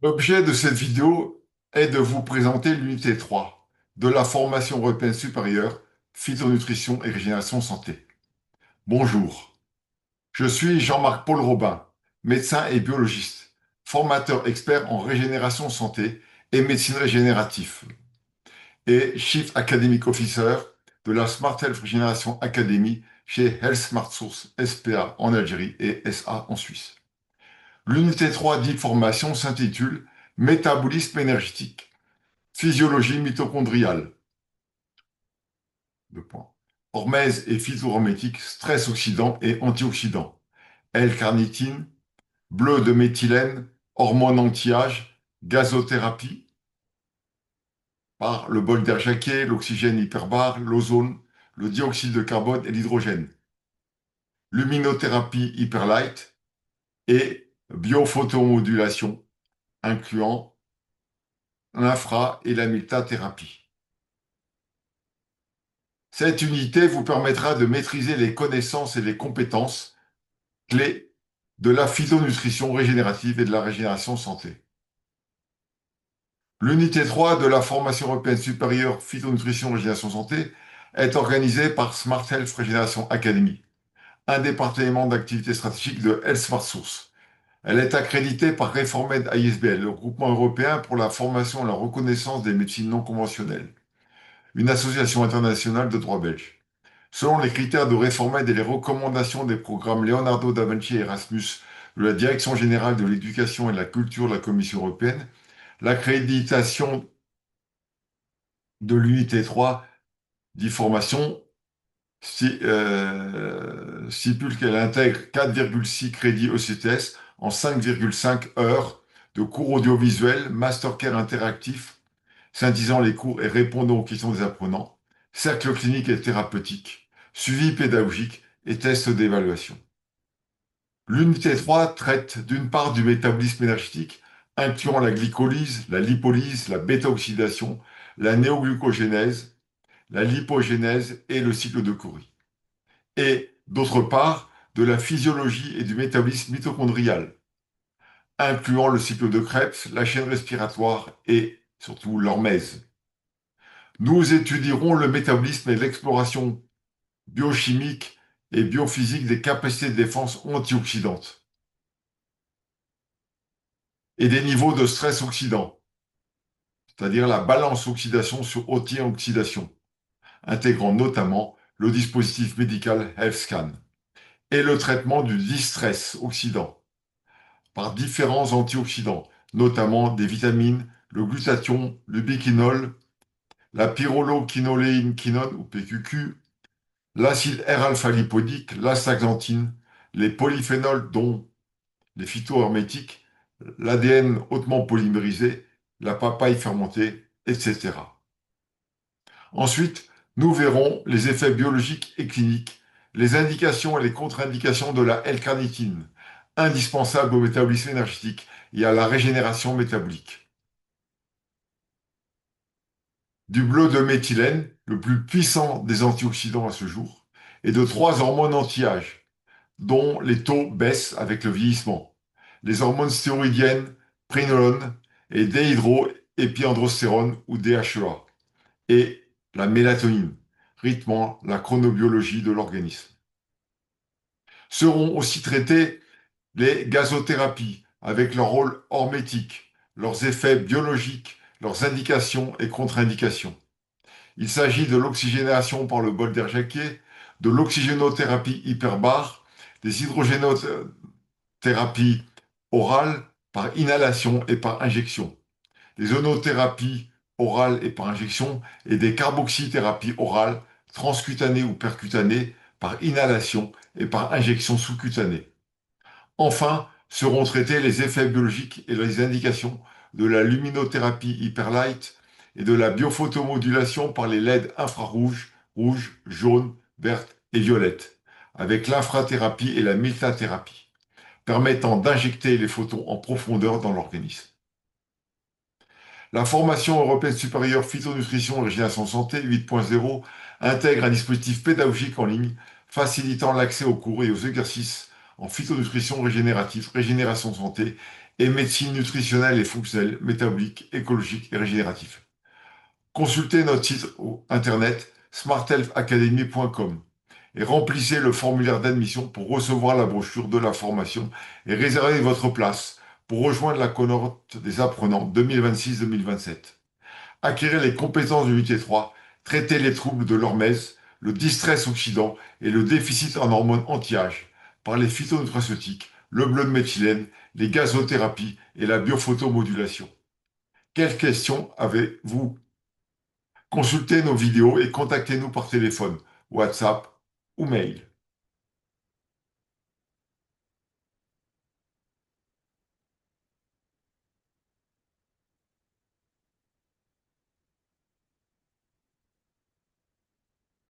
L'objet de cette vidéo est de vous présenter l'unité 3 de la formation européenne supérieure, phytonutrition et régénération santé. Bonjour, je suis Jean-Marc Paul Robin, médecin et biologiste, formateur expert en régénération santé et médecine régénérative et Chief Academic Officer de la Smart Health Régénération Academy chez Health Smart Source SPA en Algérie et SA en Suisse. L'unité 3 dit formation s'intitule Métabolisme énergétique. Physiologie mitochondriale. Deux points. Hormèse et phytohormétique, stress oxydant et antioxydant. L-carnitine, bleu de méthylène, hormone anti-âge, gazothérapie par le bol d'air jaqué, l'oxygène hyperbare, l'ozone, le dioxyde de carbone et l'hydrogène. Luminothérapie hyperlight et biophotomodulation, incluant l'infra et la métathérapie. Cette unité vous permettra de maîtriser les connaissances et les compétences clés de la phytonutrition régénérative et de la régénération santé. L'unité 3 de la formation européenne supérieure phytonutrition régénération santé est organisée par Smart Health Régénération Academy, un département d'activité stratégique de Health Smart Source. Elle est accréditée par Reformed ISBL, le groupement européen pour la formation et la reconnaissance des médecines non conventionnelles, une association internationale de droit belge. Selon les critères de Reformed et les recommandations des programmes Leonardo da Vinci et Erasmus de la Direction générale de l'éducation et de la culture de la Commission européenne, l'accréditation de l'unité 3 dit formation stipule qu'elle intègre 4,6 crédits ECTS en 5,5 heures de cours audiovisuels, mastercare interactif, synthétisant les cours et répondant aux questions des apprenants, cercle clinique et thérapeutique, suivi pédagogique et tests d'évaluation. L'unité 3 traite d'une part du métabolisme énergétique, incluant la glycolyse, la lipolyse, la bêta-oxydation, la néoglucogénèse, la lipogénèse et le cycle de Cori. Et d'autre part, de la physiologie et du métabolisme mitochondrial, incluant le cycle de Krebs, la chaîne respiratoire et surtout l'hormèse. Nous étudierons le métabolisme et l'exploration biochimique et biophysique des capacités de défense antioxydantes et des niveaux de stress oxydant, c'est-à-dire la balance oxydation sur antioxydation, intégrant notamment le dispositif médical HealthScan, et le traitement du distress oxydant par différents antioxydants, notamment des vitamines, le glutathion, le biquinol, la pyrroloquinoléine-quinone ou PQQ, l'acide R-alpha-lipidique, l'astaxanthine, les polyphénols dont les phytohermétiques, l'ADN hautement polymérisé, la papaye fermentée, etc. Ensuite, nous verrons les effets biologiques et cliniques, les indications et les contre-indications de la L-carnitine, indispensable au métabolisme énergétique et à la régénération métabolique. Du bleu de méthylène, le plus puissant des antioxydants à ce jour, et de 3 hormones anti-âge, dont les taux baissent avec le vieillissement. Les hormones stéroïdiennes, prénolone et déhydroépiandrostérone ou DHEA, et la mélatonine, rythmant la chronobiologie de l'organisme. Seront aussi traitées les gazothérapies, avec leur rôle hormétique, leurs effets biologiques, leurs indications et contre-indications. Il s'agit de l'oxygénation par le bol d'air jaqué, de l'oxygénothérapie hyperbare, des hydrogénothérapies orales par inhalation et par injection, des onothérapies orales et par injection, et des carboxythérapies orales, transcutanées ou percutanées, par inhalation et par injection sous-cutanée. Enfin, seront traités les effets biologiques et les indications de la luminothérapie hyperlight et de la biophotomodulation par les LED infrarouges, rouge, jaune, verte et violette, avec l'infrathérapie et la métathérapie, permettant d'injecter les photons en profondeur dans l'organisme. La formation européenne supérieure phytonutrition et régénération santé 8.0 intègre un dispositif pédagogique en ligne facilitant l'accès aux cours et aux exercices en phytonutrition régénérative, régénération santé et médecine nutritionnelle et fonctionnelle, métabolique, écologique et régénérative. Consultez notre site internet smarthealthacademy.com et remplissez le formulaire d'admission pour recevoir la brochure de la formation et réserver votre place pour rejoindre la cohorte des apprenants 2026-2027. Acquérir les compétences de l'unité 3, traiter les troubles de l'hormèse, le distress oxydant et le déficit en hormones anti-âge par les phytonutraceutiques, le bleu de méthylène, les gazothérapies et la biophotomodulation. Quelles questions avez-vous? Consultez nos vidéos et contactez-nous par téléphone, WhatsApp ou mail.